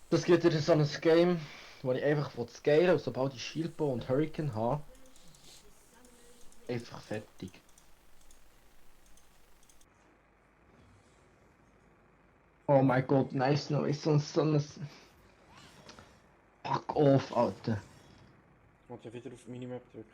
Das gibt wieder so ein Game, wo ich einfach scalen und sobald ich Shieldbow und Hurricane habe, einfach fertig. Oh mein Gott, nice no, ist so ein Fuck off, Alter. Und ja wieder auf Minimap drücken.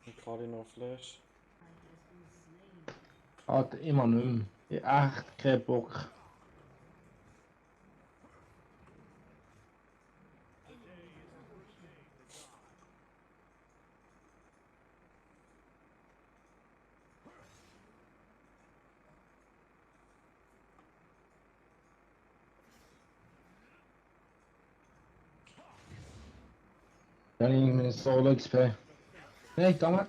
Und Kali noch Flash. Alter, immer nicht mehr. Ich hab echt keinen Bock. Dann irgendwie Solo XP. Nein, geh weg.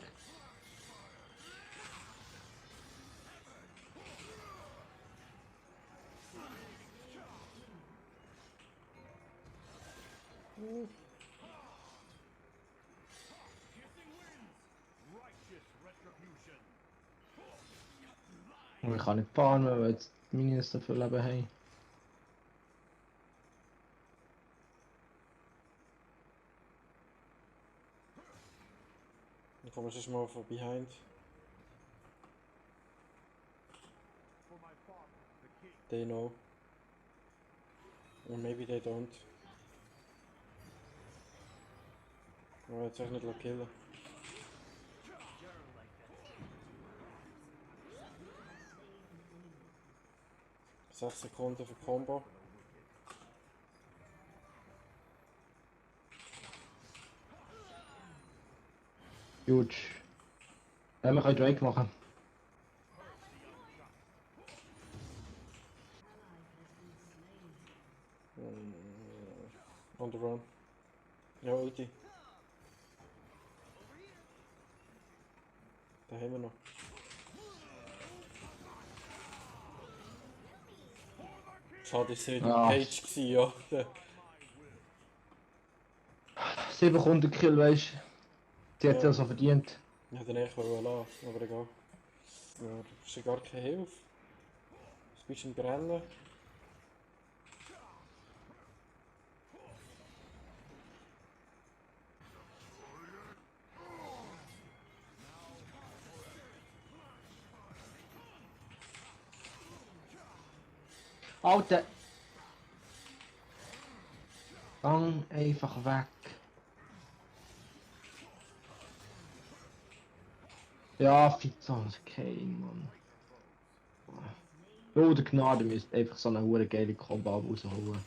Und ich kann nicht fahren, weil jetzt die Minions so viel Leben haben. Dann kommen wir sonst mal von behind. They know. Or maybe they don't. Aber jetzt auch nicht killen. 6 Sekunden für Combo. Gut. Ja, wir können Drake machen. On the run. Ja, Ulti. Da haben wir noch. Schade, ist nicht Ja, Page gewesen, ja. 700 Kill, weißt du. Sie hat es Ja, ja so verdient. ich hätte den echt lassen, aber egal. Ja, du bist ja gar keine Hilfe. Du bist im Brennen. Alter! Gang einfach weg. Ja, Fizans Kane, Mann. Oh, der Gnade müsste einfach so eine hure geile Combo rausholen.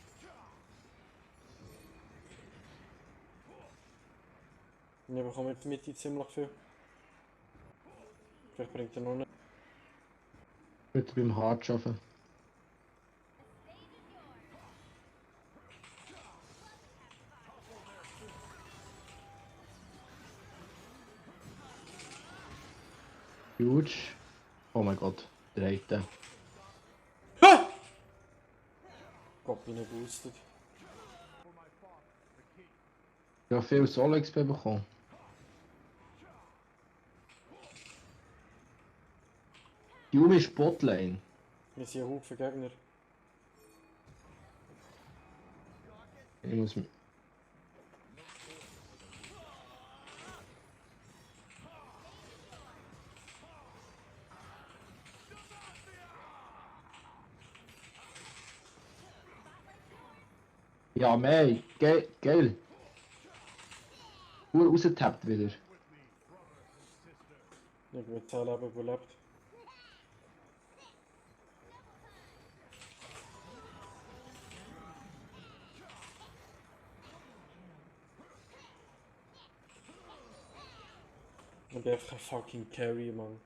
Wir bekommen in der Mitte ziemlich viel. Vielleicht bringt er noch nicht. Bitte beim Hard schaffen. Gut. Oh mein Gott, der Reite. Gott, bin ich boosted. Ja, viel Solo XP bekommen. Yumi ist Botlane. Wir sind ein Haufen Gegner. Ich muss mich. Ja, mei, geil. Gut rausgetappt wieder. Ich habe mit 10 Leben überlebt. Ich bin einfach ein fucking Carry, Mann.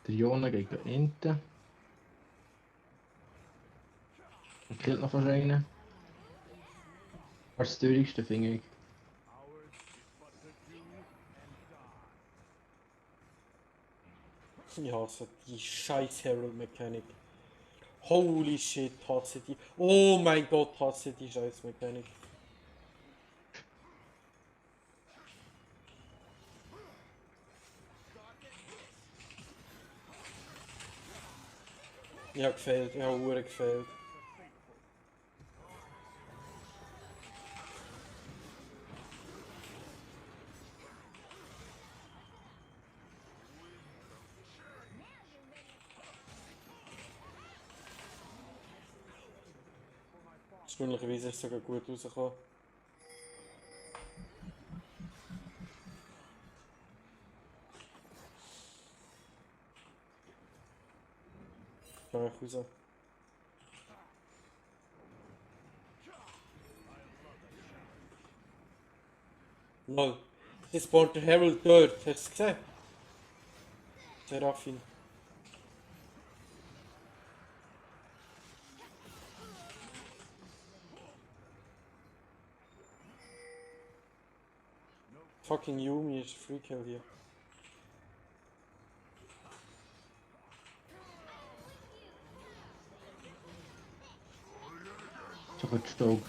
Der Jona geht da hinten. Und killt noch fast einen. Das ist das traurigste, finde ich. Ich hasse die scheiß Herald Mechanik. Holy shit, hasse die. Oh mein Gott, hasse die scheiß Mechanik. Ich habe gefehlt, ich habe Uhr gefehlt. Erstaunlicherweise ist es sogar gut rausgekommen. Ich gehe raus. Lol. Das spawnt der Herald dort. Hast du es gesehen? Seraphim. Fucking Yumi ist Free Kill hier. So gut Stoke.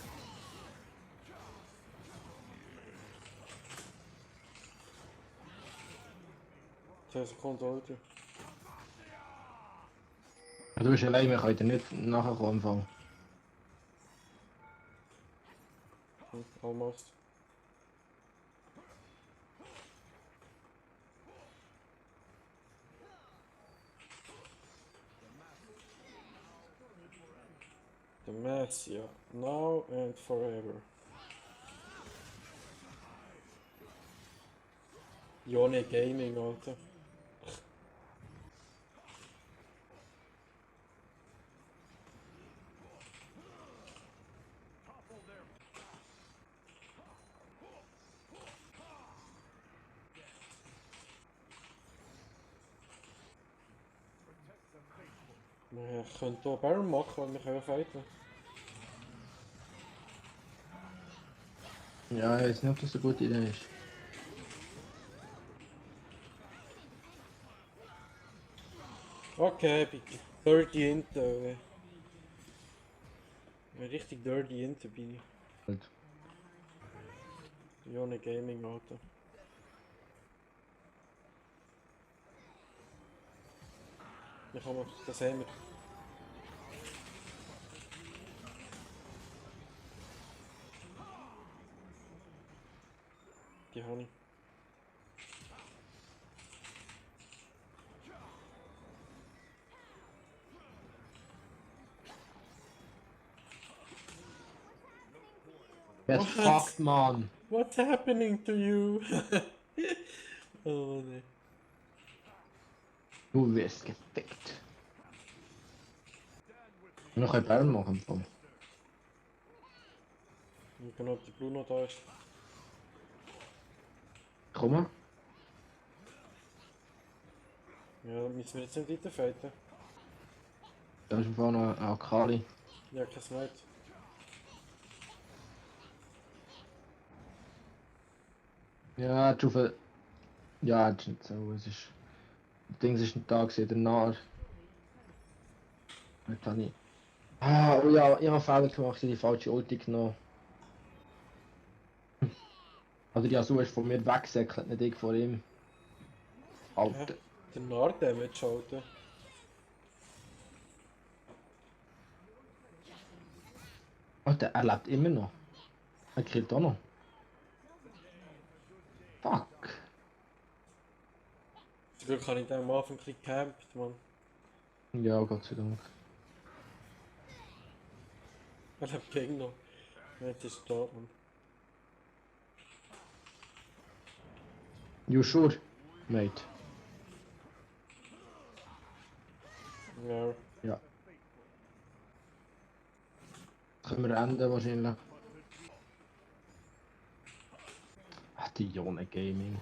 Der Sekunden Alter. Du bist allein, wir können nicht nachher anfangen. Almost. The Messia. Now and forever. Yone Gaming, Alter. Wir können hier Baron machen, weil wir können fighten. Ja, ich weiß nicht, ob das eine gute Idee ist. Okay, bitte. Dirty Inter. Richtig Dirty Inter bin ich. Gut. Yone Gaming, Alter. Ja, komm, das sehen wir. Die habe ich. Get What? fucked, man. What's happening to you? Oh ne. Du wirst gefickt. Noch ein Baron machen, komm. Ich kann ob die Blue noch da ist. Komm mal. Ja, müssen wir jetzt nicht weiter fighten. Da ist vorne noch eine Akali. Ja, kein Smite. Ja, die Stufe. Ja, das ist nicht so. Es ist. Das Ding ist ein Tag danach. Jetzt habe ich. Ah, oh ja, ich habe Fehler gemacht, ich habe die falsche Ulti genommen. Also die Asu ist von mir weggesäckelt, nicht ich von ihm. Alter. Der Nard-Damage, Alter. Alter, er lebt immer noch. Er killt auch noch. Fuck. Zum Glück habe ich den am Anfang ein bisschen gecampt, Mann. Ja, Gott sei Dank. Er lebt gegen noch. Jetzt ist er da, Mann. You sure, mate? Ja. Ja. Können wir enden wahrscheinlich. Ach, die Yone Gaming.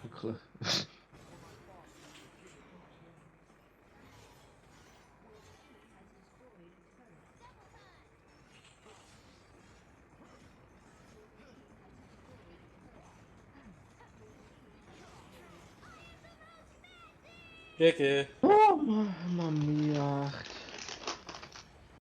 Wirklich. GG. Oh, Mann,